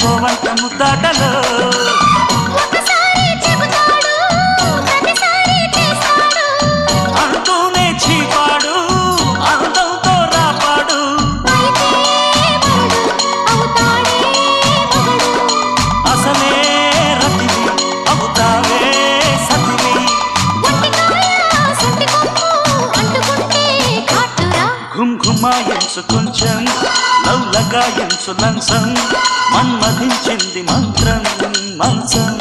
గోవంత ముద్దాటలో అంటూనే చీపాడు అందంతో రాపాడు అసలే రతివి అవుతావే సతివి ఘుమ్ ఘుమాయించు కొంచెం లవ్లగాయించు లంచం మన్మధించింది మంత్రం మంచం